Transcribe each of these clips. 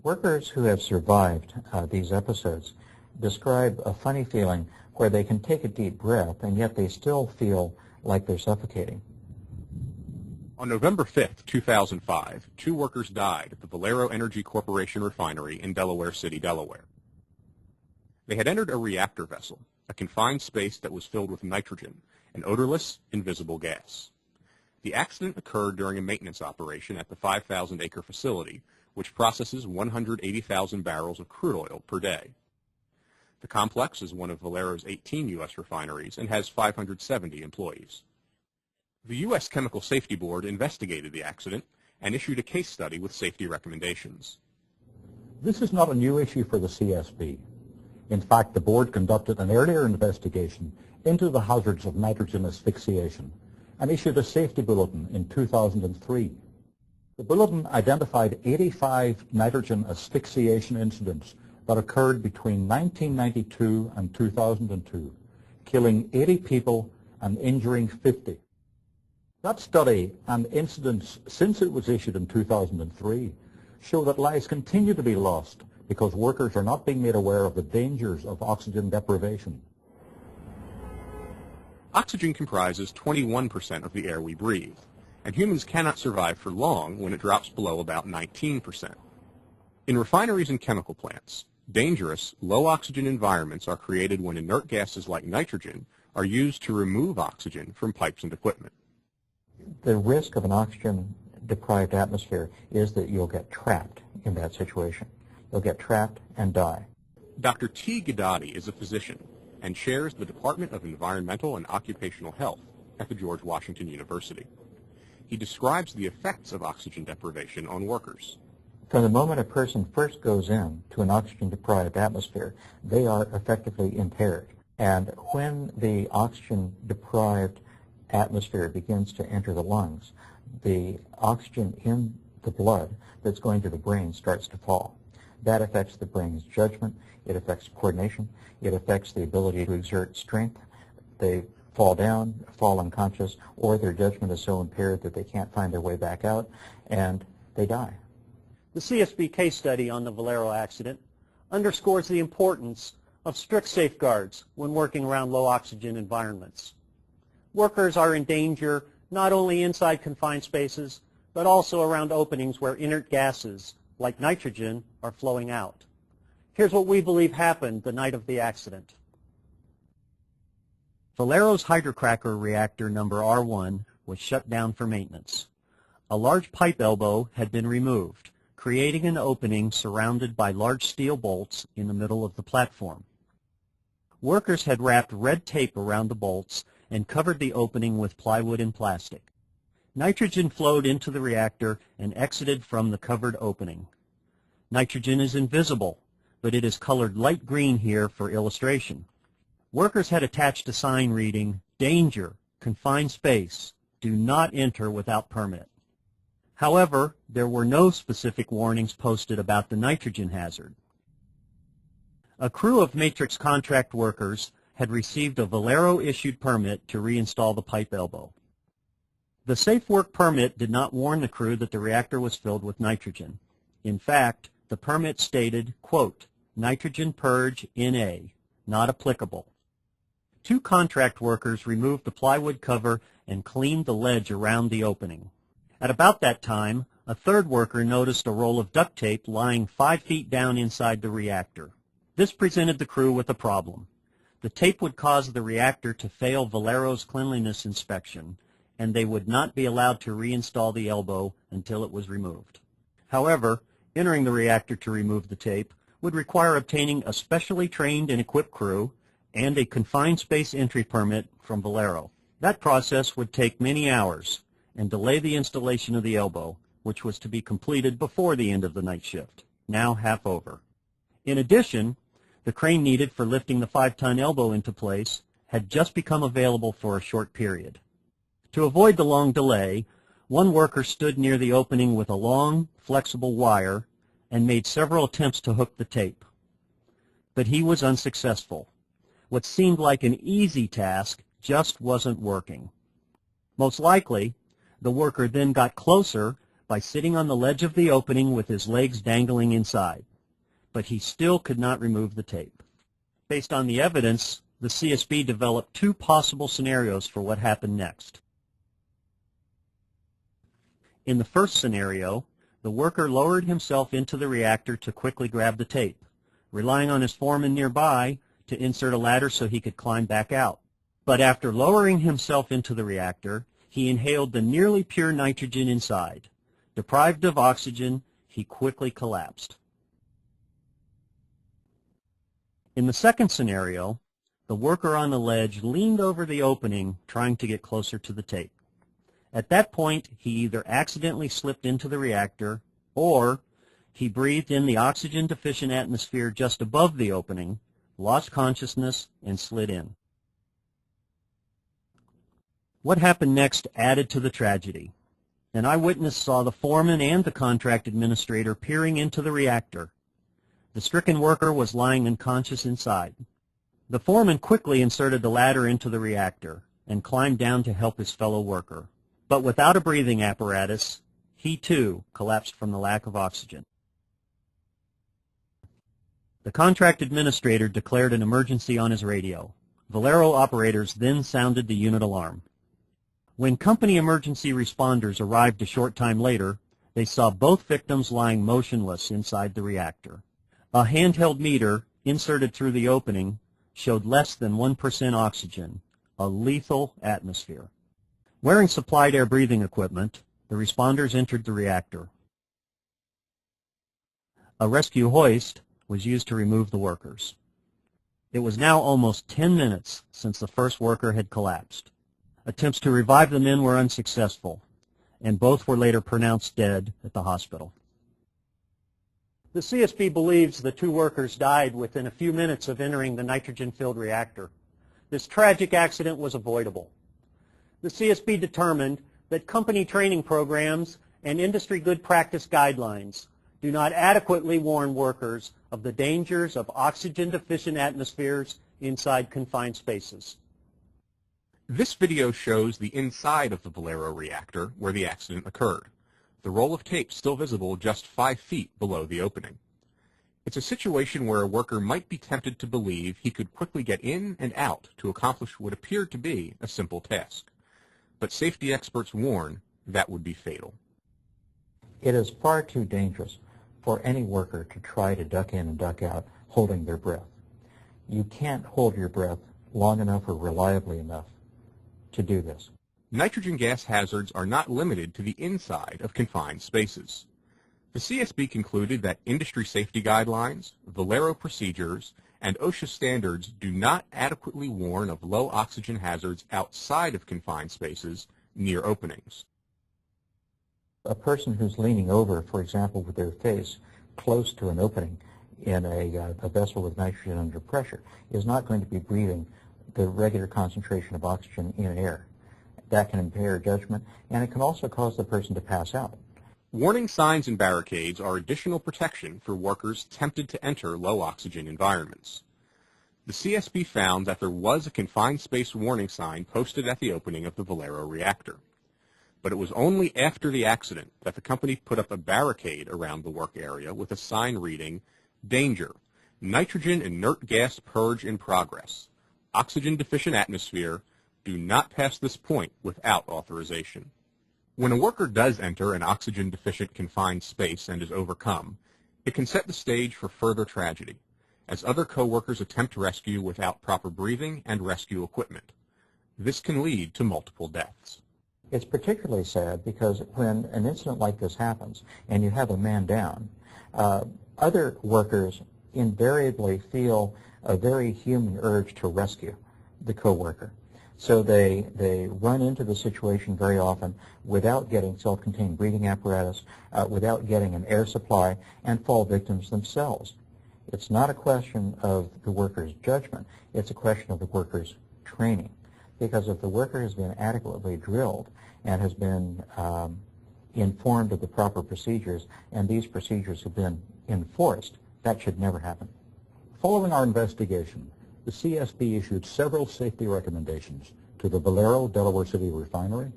Workers who have survived these episodes describe a funny feeling where they can take a deep breath and yet they still feel like they're suffocating. On November 5, 2005, 2 workers died at the Valero Energy Corporation refinery in Delaware City, Delaware. They had entered a reactor vessel, a confined space that was filled with nitrogen, an odorless, invisible gas. The accident occurred during a maintenance operation at the 5,000-acre facility, which processes 180,000 barrels of crude oil per day. The complex is one of Valero's 18 U.S. refineries and has 570 employees. The U.S. Chemical Safety Board investigated the accident and issued a case study with safety recommendations. This is not a new issue for the CSB. In fact, the board conducted an earlier investigation into the hazards of nitrogen asphyxiation and issued a safety bulletin in 2003. The bulletin identified 85 nitrogen asphyxiation incidents that occurred between 1992 and 2002, killing 80 people and injuring 50. That study and incidents since it was issued in 2003 show that lives continue to be lost because workers are not being made aware of the dangers of oxygen deprivation. Oxygen comprises 21% of the air we breathe, and humans cannot survive for long when it drops below about 19%. In refineries and chemical plants, dangerous, low-oxygen environments are created when inert gases like nitrogen are used to remove oxygen from pipes and equipment. The risk of an oxygen-deprived atmosphere is that you'll get trapped in that situation. You'll get trapped and die. Dr. T. Gadati is a physician and chairs the Department of Environmental and Occupational Health at the George Washington University. He describes the effects of oxygen deprivation on workers. From the moment a person first goes in to an oxygen-deprived atmosphere, they are effectively impaired. And when the oxygen-deprived atmosphere begins to enter the lungs, the oxygen in the blood that's going to the brain starts to fall. That affects the brain's judgment, it affects coordination, it affects the ability to exert strength. They fall down, fall unconscious, or their judgment is so impaired that they can't find their way back out, and they die. The CSB case study on the Valero accident underscores the importance of strict safeguards when working around low oxygen environments. Workers are in danger not only inside confined spaces, but also around openings where inert gases, like nitrogen, are flowing out. Here's what we believe happened the night of the accident. Valero's hydrocracker reactor number R1 was shut down for maintenance. A large pipe elbow had been removed, creating an opening surrounded by large steel bolts in the middle of the platform. Workers had wrapped red tape around the bolts and covered the opening with plywood and plastic. Nitrogen flowed into the reactor and exited from the covered opening. Nitrogen is invisible, but it is colored light green here for illustration. Workers had attached a sign reading, "Danger, confined space, do not enter without permit." However, there were no specific warnings posted about the nitrogen hazard. A crew of Matrix contract workers had received a Valero-issued permit to reinstall the pipe elbow. The safe work permit did not warn the crew that the reactor was filled with nitrogen. In fact, the permit stated, quote, "Nitrogen purge NA, not applicable." 2 contract workers removed the plywood cover and cleaned the ledge around the opening. At about that time, a 3rd worker noticed a roll of duct tape lying 5 feet down inside the reactor. This presented the crew with a problem. The tape would cause the reactor to fail Valero's cleanliness inspection, and they would not be allowed to reinstall the elbow until it was removed. However, entering the reactor to remove the tape would require obtaining a specially trained and equipped crew and a confined space entry permit from Valero. That process would take many hours and delay the installation of the elbow, which was to be completed before the end of the night shift, now half over. In addition, the crane needed for lifting the 5-ton elbow into place had just become available for a short period. To avoid the long delay, one worker stood near the opening with a long, flexible wire and made several attempts to hook the tape. But he was unsuccessful. What seemed like an easy task just wasn't working. Most likely, the worker then got closer by sitting on the ledge of the opening with his legs dangling inside, but he still could not remove the tape. Based on the evidence, the CSB developed two possible scenarios for what happened next. In the first scenario, the worker lowered himself into the reactor to quickly grab the tape, relying on his foreman nearby to insert a ladder so he could climb back out. But after lowering himself into the reactor, he inhaled the nearly pure nitrogen inside. Deprived of oxygen, he quickly collapsed. In the second scenario, the worker on the ledge leaned over the opening trying to get closer to the tape. At that point, he either accidentally slipped into the reactor or he breathed in the oxygen-deficient atmosphere just above the opening, lost consciousness, and slid in. What happened next added to the tragedy. An eyewitness saw the foreman and the contract administrator peering into the reactor. The stricken worker was lying unconscious inside. The foreman quickly inserted the ladder into the reactor and climbed down to help his fellow worker. But without a breathing apparatus, he too collapsed from the lack of oxygen. The contract administrator declared an emergency on his radio. Valero operators then sounded the unit alarm. When company emergency responders arrived a short time later, they saw both victims lying motionless inside the reactor. A handheld meter inserted through the opening showed less than 1% oxygen, a lethal atmosphere. Wearing supplied air breathing equipment, the responders entered the reactor. A rescue hoist was used to remove the workers. It was now almost 10 minutes since the first worker had collapsed. Attempts to revive the men were unsuccessful, and both were later pronounced dead at the hospital. The CSB believes the two workers died within a few minutes of entering the nitrogen-filled reactor. This tragic accident was avoidable. The CSB determined that company training programs and industry good practice guidelines do not adequately warn workers of the dangers of oxygen-deficient atmospheres inside confined spaces. This video shows the inside of the Valero reactor where the accident occurred. The roll of tape still visible just 5 feet below the opening. It's a situation where a worker might be tempted to believe he could quickly get in and out to accomplish what appeared to be a simple task. But safety experts warn that would be fatal. It is far too dangerous for any worker to try to duck in and duck out holding their breath. You can't hold your breath long enough or reliably enough to do this. Nitrogen gas hazards are not limited to the inside of confined spaces. The CSB concluded that industry safety guidelines, Valero procedures, and OSHA standards do not adequately warn of low oxygen hazards outside of confined spaces near openings. A person who's leaning over, for example, with their face close to an opening in a vessel with nitrogen under pressure is not going to be breathing the regular concentration of oxygen in air. That can impair judgment, and it can also cause the person to pass out. Warning signs and barricades are additional protection for workers tempted to enter low oxygen environments. The CSB found that there was a confined space warning sign posted at the opening of the Valero reactor. But it was only after the accident that the company put up a barricade around the work area with a sign reading, "Danger, nitrogen inert gas purge in progress. Oxygen deficient atmosphere. Do not pass this point without authorization." When a worker does enter an oxygen-deficient confined space and is overcome, it can set the stage for further tragedy, as other co-workers attempt rescue without proper breathing and rescue equipment. This can lead to multiple deaths. It's particularly sad because when an incident like this happens and you have a man down, other workers invariably feel a very human urge to rescue the co-worker. So they run into the situation very often without getting self-contained breathing apparatus, without getting an air supply, and fall victims themselves. It's not a question of the worker's judgment. It's a question of the worker's training. Because if the worker has been adequately drilled and has been informed of the proper procedures, and these procedures have been enforced, that should never happen. Following our investigation, the CSB issued several safety recommendations to the Valero Delaware City Refinery,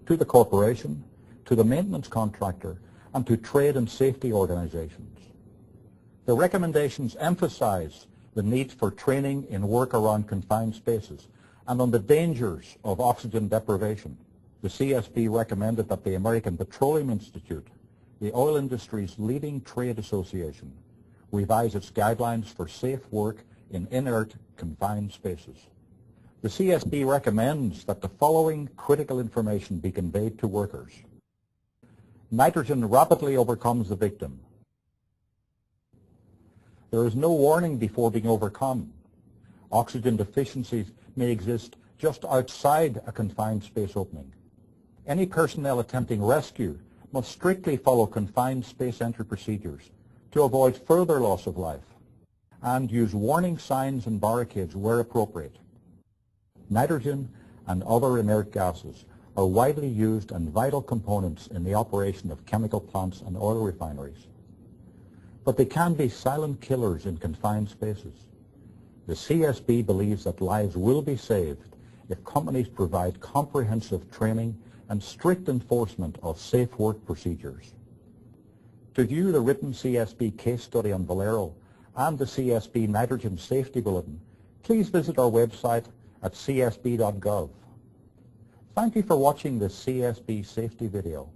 to the corporation, to the maintenance contractor, and to trade and safety organizations. The recommendations emphasize the need for training in work around confined spaces and on the dangers of oxygen deprivation. The CSB recommended that the American Petroleum Institute, the oil industry's leading trade association, revise its guidelines for safe work in inert, confined spaces. The CSB recommends that the following critical information be conveyed to workers. Nitrogen rapidly overcomes the victim. There is no warning before being overcome. Oxygen deficiencies may exist just outside a confined space opening. Any personnel attempting rescue must strictly follow confined space entry procedures to avoid further loss of life, and use warning signs and barricades where appropriate. Nitrogen and other inert gases are widely used and vital components in the operation of chemical plants and oil refineries. But they can be silent killers in confined spaces. The CSB believes that lives will be saved if companies provide comprehensive training and strict enforcement of safe work procedures. To view the written CSB case study on Valero and the CSB Nitrogen Safety Bulletin, please visit our website at csb.gov. Thank you for watching this CSB safety video.